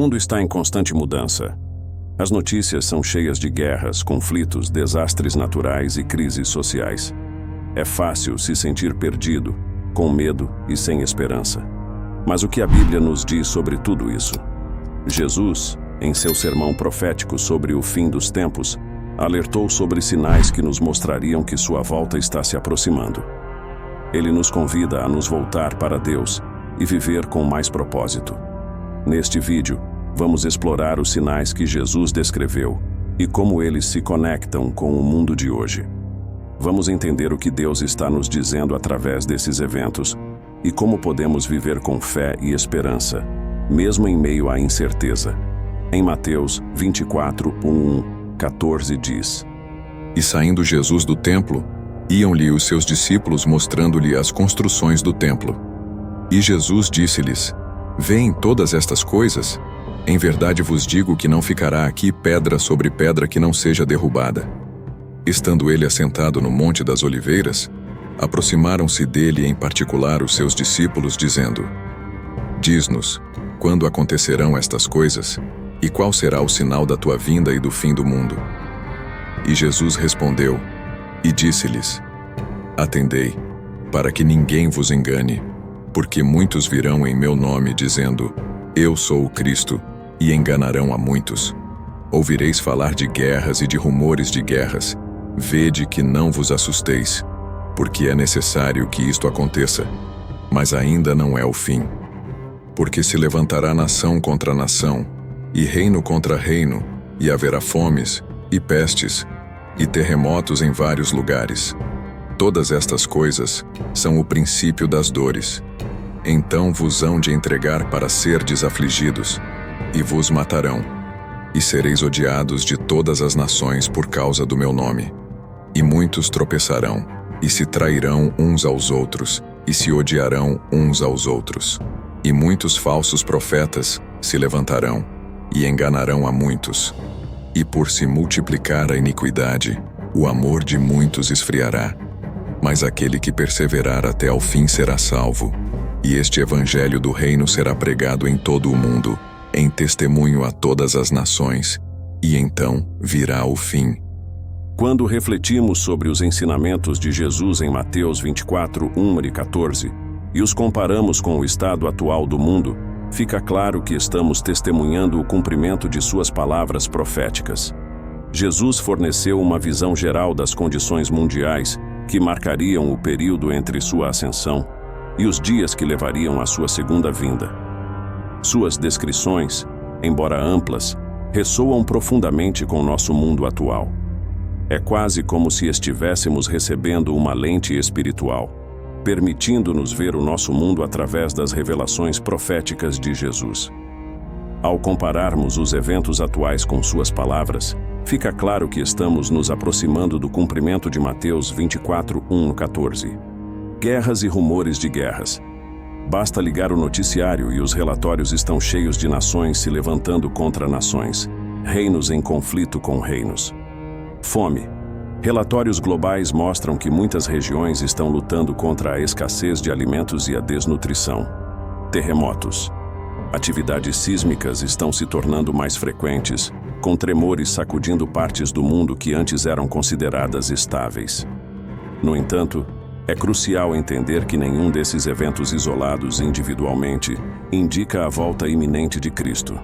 mundo está em constante mudança. As notícias são cheias de guerras, conflitos, desastres naturais e crises sociais. É fácil se sentir perdido, com medo e sem esperança. Mas o que a Bíblia nos diz sobre tudo isso? Jesus, em seu sermão profético sobre o fim dos tempos, alertou sobre sinais que nos mostrariam que sua volta está se aproximando. Ele nos convida a nos voltar para Deus e viver com mais propósito. Neste vídeo, vamos explorar os sinais que Jesus descreveu e como eles se conectam com o mundo de hoje. Vamos entender o que Deus está nos dizendo através desses eventos e como podemos viver com fé e esperança, mesmo em meio à incerteza. Em Mateus 24, 14 diz: E saindo Jesus do templo, iam-lhe os seus discípulos mostrando-lhe as construções do templo. E Jesus disse-lhes: Veem todas estas coisas? Em verdade vos digo que não ficará aqui pedra sobre pedra que não seja derrubada. Estando ele assentado no Monte das Oliveiras, aproximaram-se dele em particular os seus discípulos, dizendo: Diz-nos, quando acontecerão estas coisas, e qual será o sinal da tua vinda e do fim do mundo? E Jesus respondeu, e disse-lhes: Atendei, para que ninguém vos engane, porque muitos virão em meu nome, dizendo: Eu sou o Cristo, e enganarão a muitos. Ouvireis falar de guerras e de rumores de guerras. Vede que não vos assusteis, porque é necessário que isto aconteça, mas ainda não é o fim. Porque se levantará nação contra nação, e reino contra reino, e haverá fomes, e pestes, e terremotos em vários lugares. Todas estas coisas são o princípio das dores. Então vos hão de entregar para serdes afligidos, e vos matarão, e sereis odiados de todas as nações por causa do meu nome. E muitos tropeçarão, e se trairão uns aos outros, e se odiarão uns aos outros. E muitos falsos profetas se levantarão, e enganarão a muitos. E por se multiplicar a iniquidade, o amor de muitos esfriará. Mas aquele que perseverar até ao fim será salvo. E este evangelho do reino será pregado em todo o mundo, em testemunho a todas as nações, e então virá o fim. Quando refletimos sobre os ensinamentos de Jesus em Mateus 24, 1 e 14, e os comparamos com o estado atual do mundo, fica claro que estamos testemunhando o cumprimento de suas palavras proféticas. Jesus forneceu uma visão geral das condições mundiais que marcariam o período entre sua ascensão e os dias que levariam à sua segunda vinda. Suas descrições, embora amplas, ressoam profundamente com nosso mundo atual. É quase como se estivéssemos recebendo uma lente espiritual, permitindo-nos ver o nosso mundo através das revelações proféticas de Jesus. Ao compararmos os eventos atuais com suas palavras, fica claro que estamos nos aproximando do cumprimento de Mateus 24, 14. Guerras e rumores de guerras. Basta ligar o noticiário e os relatórios estão cheios de nações se levantando contra nações, reinos em conflito com reinos. Fome. Relatórios globais mostram que muitas regiões estão lutando contra a escassez de alimentos e a desnutrição. Terremotos. Atividades sísmicas estão se tornando mais frequentes, com tremores sacudindo partes do mundo que antes eram consideradas estáveis. No entanto, é crucial entender que nenhum desses eventos isolados individualmente indica a volta iminente de Cristo.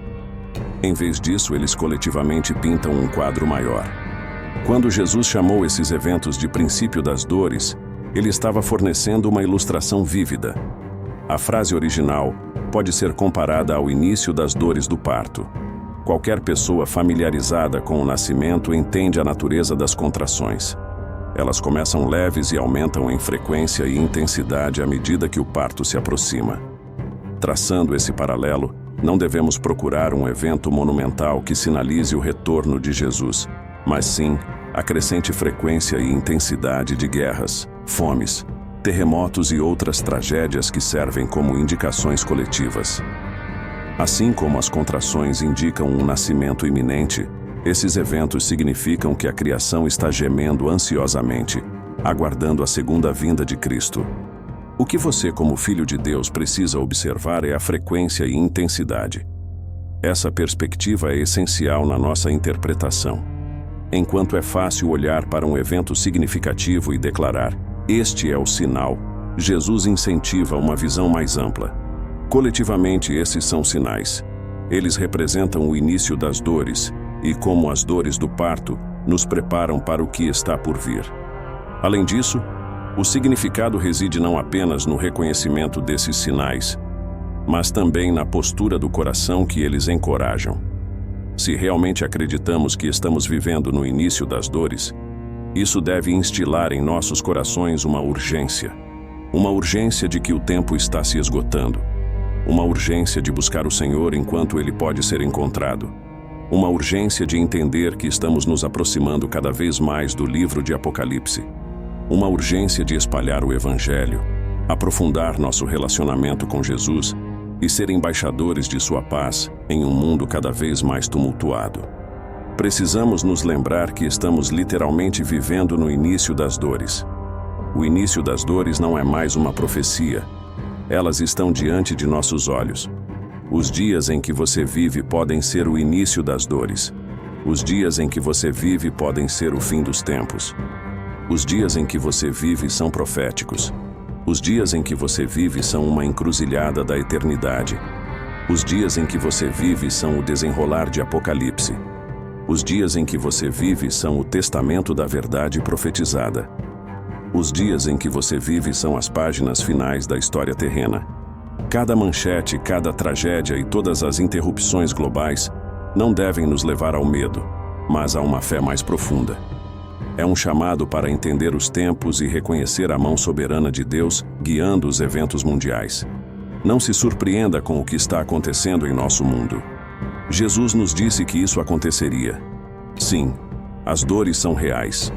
Em vez disso, eles coletivamente pintam um quadro maior. Quando Jesus chamou esses eventos de princípio das dores, ele estava fornecendo uma ilustração vívida. A frase original pode ser comparada ao início das dores do parto. Qualquer pessoa familiarizada com o nascimento entende a natureza das contrações. Elas começam leves e aumentam em frequência e intensidade à medida que o parto se aproxima. Traçando esse paralelo, não devemos procurar um evento monumental que sinalize o retorno de Jesus, mas sim a crescente frequência e intensidade de guerras, fomes, terremotos e outras tragédias que servem como indicações coletivas. Assim como as contrações indicam um nascimento iminente, esses eventos significam que a criação está gemendo ansiosamente, aguardando a segunda vinda de Cristo. O que você, como filho de Deus, precisa observar é a frequência e intensidade. Essa perspectiva é essencial na nossa interpretação. Enquanto é fácil olhar para um evento significativo e declarar: "Este é o sinal", Jesus incentiva uma visão mais ampla. Coletivamente, esses são sinais. Eles representam o início das dores e, como as dores do parto, nos preparam para o que está por vir. Além disso, o significado reside não apenas no reconhecimento desses sinais, mas também na postura do coração que eles encorajam. Se realmente acreditamos que estamos vivendo no início das dores, isso deve instilar em nossos corações uma urgência de que o tempo está se esgotando, uma urgência de buscar o Senhor enquanto Ele pode ser encontrado, uma urgência de entender que estamos nos aproximando cada vez mais do livro de Apocalipse, uma urgência de espalhar o Evangelho, aprofundar nosso relacionamento com Jesus e ser embaixadores de sua paz em um mundo cada vez mais tumultuado. Precisamos nos lembrar que estamos literalmente vivendo no início das dores. O início das dores não é mais uma profecia. Elas estão diante de nossos olhos. Os dias em que você vive podem ser o início das dores. Os dias em que você vive podem ser o fim dos tempos. Os dias em que você vive são proféticos. Os dias em que você vive são uma encruzilhada da eternidade. Os dias em que você vive são o desenrolar de Apocalipse. Os dias em que você vive são o testamento da verdade profetizada. Os dias em que você vive são as páginas finais da história terrena. Cada manchete, cada tragédia e todas as interrupções globais não devem nos levar ao medo, mas a uma fé mais profunda. É um chamado para entender os tempos e reconhecer a mão soberana de Deus guiando os eventos mundiais. Não se surpreenda com o que está acontecendo em nosso mundo. Jesus nos disse que isso aconteceria. Sim, as dores são reais.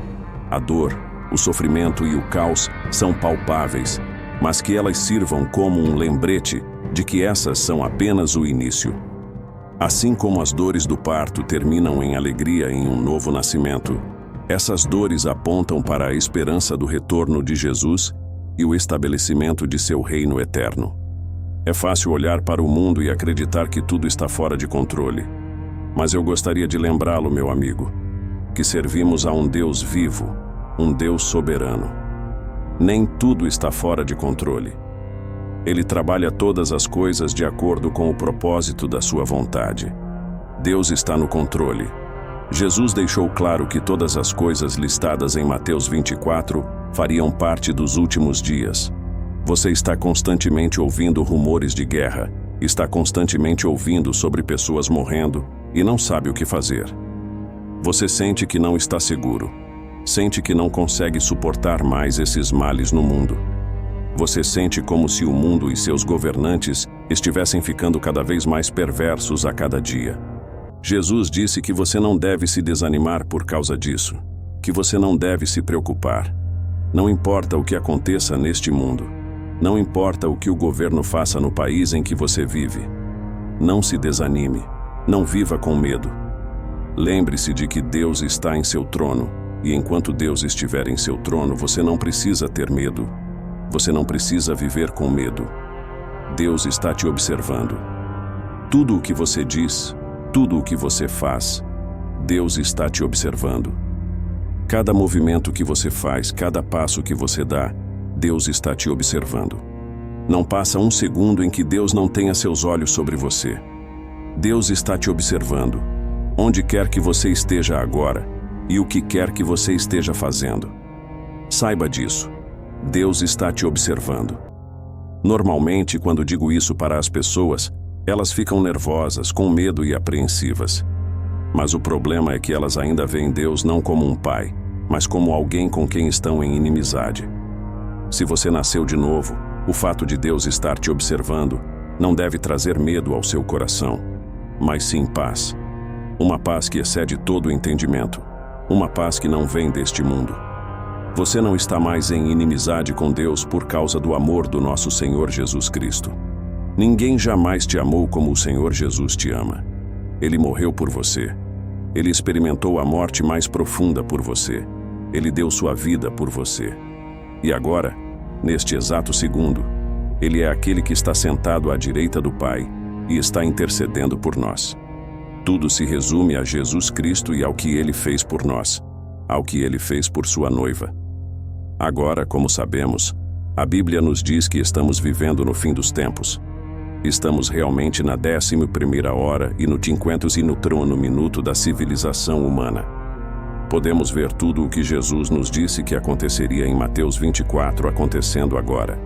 A dor, o sofrimento e o caos são palpáveis, mas que elas sirvam como um lembrete de que essas são apenas o início. Assim como as dores do parto terminam em alegria em um novo nascimento, essas dores apontam para a esperança do retorno de Jesus e o estabelecimento de seu reino eterno. É fácil olhar para o mundo e acreditar que tudo está fora de controle. Mas eu gostaria de lembrá-lo, meu amigo, que servimos a um Deus vivo, um Deus soberano. Nem tudo está fora de controle. Ele trabalha todas as coisas de acordo com o propósito da sua vontade. Deus está no controle. Jesus deixou claro que todas as coisas listadas em Mateus 24 fariam parte dos últimos dias. Você está constantemente ouvindo rumores de guerra, está constantemente ouvindo sobre pessoas morrendo e não sabe o que fazer. Você sente que não está seguro, sente que não consegue suportar mais esses males no mundo. Você sente como se o mundo e seus governantes estivessem ficando cada vez mais perversos a cada dia. Jesus disse que você não deve se desanimar por causa disso, que você não deve se preocupar. Não importa o que aconteça neste mundo, não importa o que o governo faça no país em que você vive. Não se desanime, não viva com medo. Lembre-se de que Deus está em seu trono, e enquanto Deus estiver em seu trono, você não precisa ter medo. Você não precisa viver com medo. Deus está te observando. Tudo o que você diz, tudo o que você faz, Deus está te observando. Cada movimento que você faz, cada passo que você dá, Deus está te observando. Não passa um segundo em que Deus não tenha seus olhos sobre você. Deus está te observando, onde quer que você esteja agora e o que quer que você esteja fazendo. Saiba disso. Deus está te observando. Normalmente, quando digo isso para as pessoas, elas ficam nervosas, com medo e apreensivas. Mas o problema é que elas ainda veem Deus não como um pai, mas como alguém com quem estão em inimizade. Se você nasceu de novo, o fato de Deus estar te observando não deve trazer medo ao seu coração, mas sim paz. Uma paz que excede todo o entendimento, uma paz que não vem deste mundo. Você não está mais em inimizade com Deus por causa do amor do nosso Senhor Jesus Cristo. Ninguém jamais te amou como o Senhor Jesus te ama. Ele morreu por você. Ele experimentou a morte mais profunda por você. Ele deu sua vida por você. E agora, neste exato segundo, Ele é aquele que está sentado à direita do Pai, e está intercedendo por nós. Tudo se resume a Jesus Cristo e ao que Ele fez por nós, ao que Ele fez por sua noiva. Agora, como sabemos, a Bíblia nos diz que estamos vivendo no fim dos tempos. Estamos realmente na 11ª hora e no 50º minuto da civilização humana. Podemos ver tudo o que Jesus nos disse que aconteceria em Mateus 24 acontecendo agora.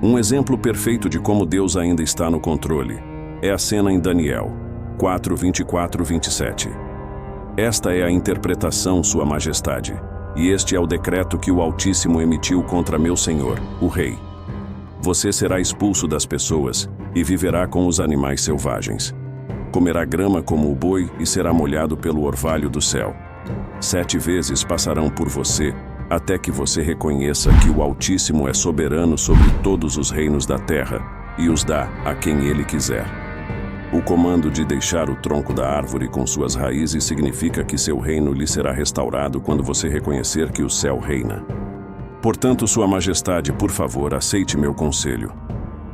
Um exemplo perfeito de como Deus ainda está no controle é a cena em Daniel 4, 24, 27. Esta é a interpretação, Sua Majestade, e este é o decreto que o Altíssimo emitiu contra meu Senhor, o Rei. Você será expulso das pessoas e viverá com os animais selvagens. Comerá grama como o boi e será molhado pelo orvalho do céu. 7 vezes passarão por você, até que você reconheça que o Altíssimo é soberano sobre todos os reinos da terra e os dá a quem Ele quiser. O comando de deixar o tronco da árvore com suas raízes significa que seu reino lhe será restaurado quando você reconhecer que o céu reina. Portanto, Sua Majestade, por favor, aceite meu conselho.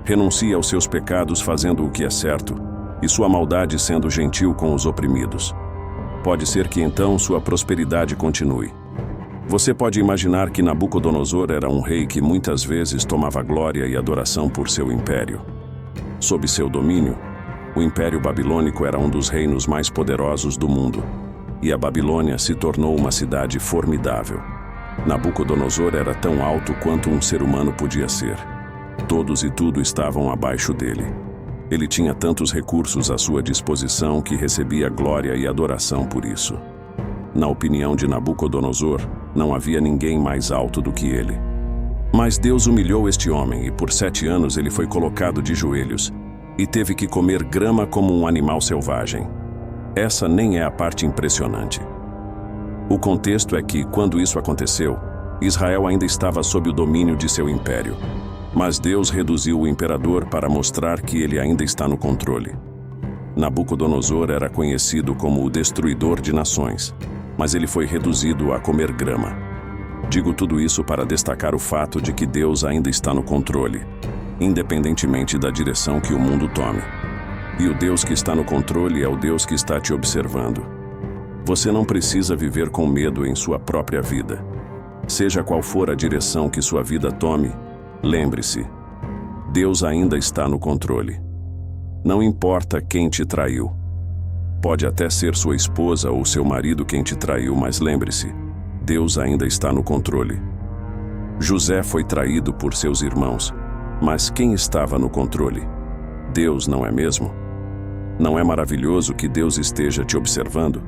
Renuncie aos seus pecados fazendo o que é certo, e sua maldade sendo gentil com os oprimidos. Pode ser que então sua prosperidade continue. Você pode imaginar que Nabucodonosor era um rei que muitas vezes tomava glória e adoração por seu império. Sob seu domínio, o Império Babilônico era um dos reinos mais poderosos do mundo, e a Babilônia se tornou uma cidade formidável. Nabucodonosor era tão alto quanto um ser humano podia ser. Todos e tudo estavam abaixo dele. Ele tinha tantos recursos à sua disposição que recebia glória e adoração por isso. Na opinião de Nabucodonosor, não havia ninguém mais alto do que ele. Mas Deus humilhou este homem e por 7 anos ele foi colocado de joelhos e teve que comer grama como um animal selvagem. Essa nem é a parte impressionante. O contexto é que, quando isso aconteceu, Israel ainda estava sob o domínio de seu império. Mas Deus reduziu o imperador para mostrar que ele ainda está no controle. Nabucodonosor era conhecido como o destruidor de nações, mas ele foi reduzido a comer grama. Digo tudo isso para destacar o fato de que Deus ainda está no controle, independentemente da direção que o mundo tome. E o Deus que está no controle é o Deus que está te observando. Você não precisa viver com medo em sua própria vida. Seja qual for a direção que sua vida tome, lembre-se, Deus ainda está no controle. Não importa quem te traiu. Pode até ser sua esposa ou seu marido quem te traiu, mas lembre-se, Deus ainda está no controle. José foi traído por seus irmãos, mas quem estava no controle? Deus, não é mesmo? Não é maravilhoso que Deus esteja te observando?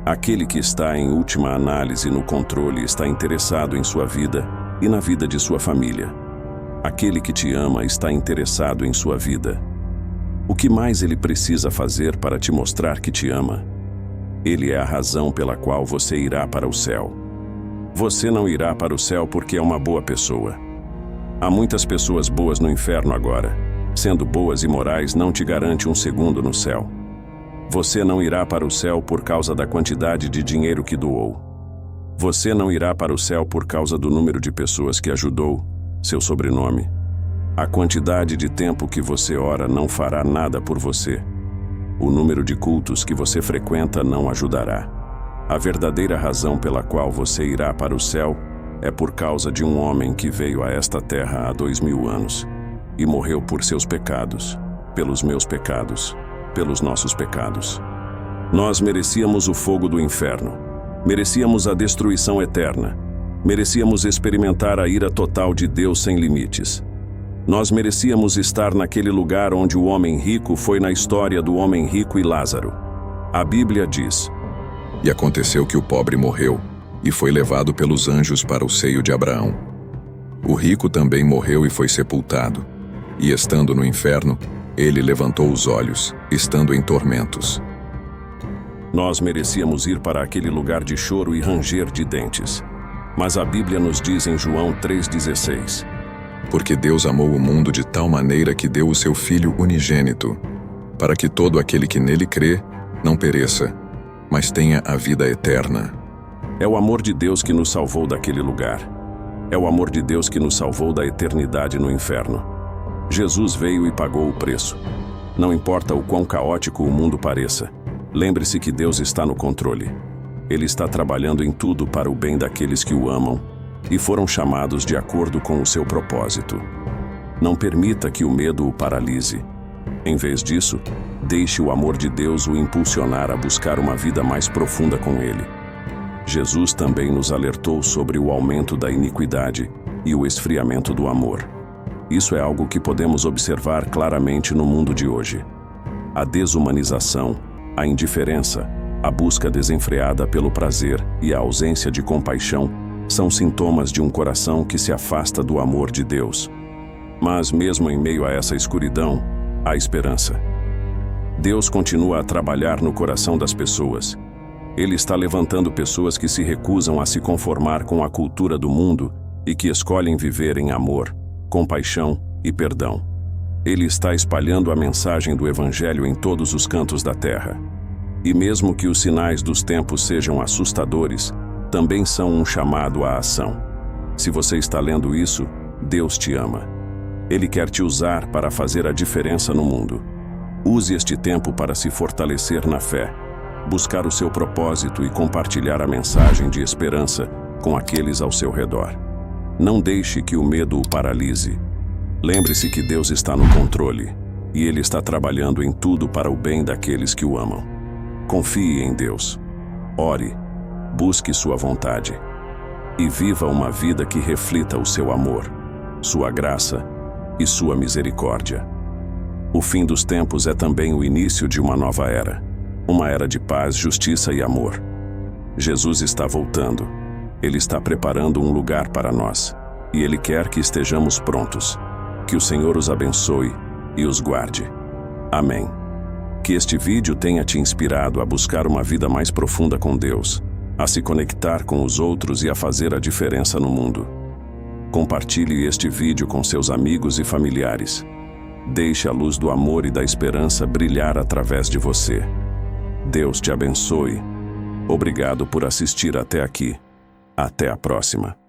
Aquele que está em última análise no controle está interessado em sua vida e na vida de sua família. Aquele que te ama está interessado em sua vida. O que mais ele precisa fazer para te mostrar que te ama? Ele é a razão pela qual você irá para o céu. Você não irá para o céu porque é uma boa pessoa. Há muitas pessoas boas no inferno agora. Sendo boas e morais não te garante um segundo no céu. Você não irá para o céu por causa da quantidade de dinheiro que doou. Você não irá para o céu por causa do número de pessoas que ajudou, seu sobrenome. A quantidade de tempo que você ora não fará nada por você. O número de cultos que você frequenta não ajudará. A verdadeira razão pela qual você irá para o céu é por causa de um homem que veio a esta terra há 2000 anos e morreu por seus pecados, pelos meus pecados, pelos nossos pecados. Nós merecíamos o fogo do inferno. Merecíamos a destruição eterna. Merecíamos experimentar a ira total de Deus sem limites. Nós merecíamos estar naquele lugar onde o homem rico foi na história do homem rico e Lázaro. A Bíblia diz: E aconteceu que o pobre morreu, e foi levado pelos anjos para o seio de Abraão. O rico também morreu e foi sepultado. E estando no inferno, ele levantou os olhos, estando em tormentos. Nós merecíamos ir para aquele lugar de choro e ranger de dentes. Mas a Bíblia nos diz em João 3,16: Porque Deus amou o mundo de tal maneira que deu o seu Filho unigênito, para que todo aquele que nele crê não pereça, mas tenha a vida eterna. É o amor de Deus que nos salvou daquele lugar. É o amor de Deus que nos salvou da eternidade no inferno. Jesus veio e pagou o preço. Não importa o quão caótico o mundo pareça, lembre-se que Deus está no controle. Ele está trabalhando em tudo para o bem daqueles que o amam e foram chamados de acordo com o seu propósito. Não permita que o medo o paralise. Em vez disso, deixe o amor de Deus o impulsionar a buscar uma vida mais profunda com Ele. Jesus também nos alertou sobre o aumento da iniquidade e o esfriamento do amor. Isso é algo que podemos observar claramente no mundo de hoje. A desumanização, a indiferença, a busca desenfreada pelo prazer e a ausência de compaixão são sintomas de um coração que se afasta do amor de Deus. Mas mesmo em meio a essa escuridão, há esperança. Deus continua a trabalhar no coração das pessoas. Ele está levantando pessoas que se recusam a se conformar com a cultura do mundo e que escolhem viver em amor, compaixão e perdão. Ele está espalhando a mensagem do Evangelho em todos os cantos da terra. E mesmo que os sinais dos tempos sejam assustadores, também são um chamado à ação. Se você está lendo isso, Deus te ama. Ele quer te usar para fazer a diferença no mundo. Use este tempo para se fortalecer na fé, buscar o seu propósito e compartilhar a mensagem de esperança com aqueles ao seu redor. Não deixe que o medo o paralise. Lembre-se que Deus está no controle e Ele está trabalhando em tudo para o bem daqueles que o amam. Confie em Deus. Ore, busque sua vontade e viva uma vida que reflita o seu amor, sua graça e sua misericórdia. O fim dos tempos é também o início de uma nova era, uma era de paz, justiça e amor. Jesus está voltando. Ele está preparando um lugar para nós, e Ele quer que estejamos prontos. Que o Senhor os abençoe e os guarde. Amém. Que este vídeo tenha te inspirado a buscar uma vida mais profunda com Deus, a se conectar com os outros e a fazer a diferença no mundo. Compartilhe este vídeo com seus amigos e familiares. Deixe a luz do amor e da esperança brilhar através de você. Deus te abençoe. Obrigado por assistir até aqui. Até a próxima.